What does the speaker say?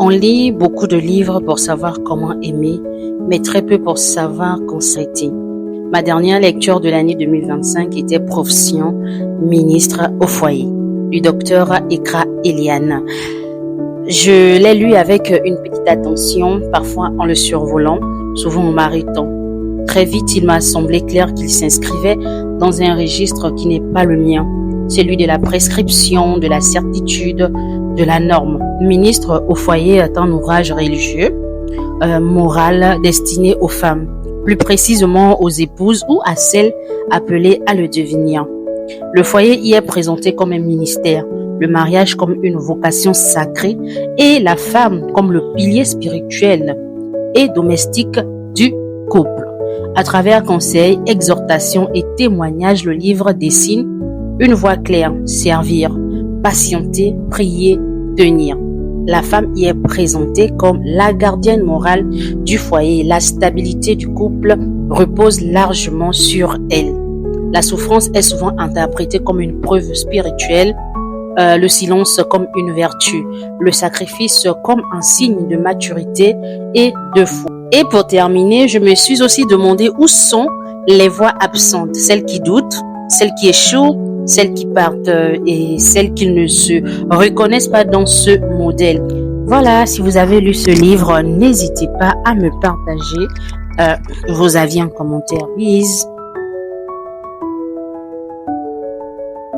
On lit beaucoup de livres pour savoir comment aimer, mais très peu pour savoir constater. Ma dernière lecture de l'année 2025 était Profession ministre au foyer, du docteur Ikra Eliane. Je l'ai lu avec une petite attention, parfois en le survolant, souvent en m'arrêtant. Très vite, il m'a semblé clair qu'il s'inscrivait dans un registre qui n'est pas le mien, celui de la prescription, de la certitude, de la norme. Ministre au foyer est un ouvrage religieux, moral, destiné aux femmes, plus précisément aux épouses ou à celles appelées à le devenir. Le foyer y est présenté comme un ministère, le mariage comme une vocation sacrée et la femme comme le pilier spirituel et domestique du couple. À travers conseils, exhortations et témoignages, le livre dessine une voie claire: servir, patienter, prier, tenir. La femme y est présentée comme la gardienne morale du foyer. La stabilité du couple repose largement sur elle. La souffrance est souvent interprétée comme une preuve spirituelle, le silence comme une vertu, le sacrifice comme un signe de maturité et de foi. Et pour terminer, je me suis aussi demandé où sont les voix absentes, celles qui doutent, celles qui échouent, celles qui partent et celles qui ne se reconnaissent pas dans ce modèle. Voilà, si vous avez lu ce livre, n'hésitez pas à me partager vos avis en commentaire. Bisous.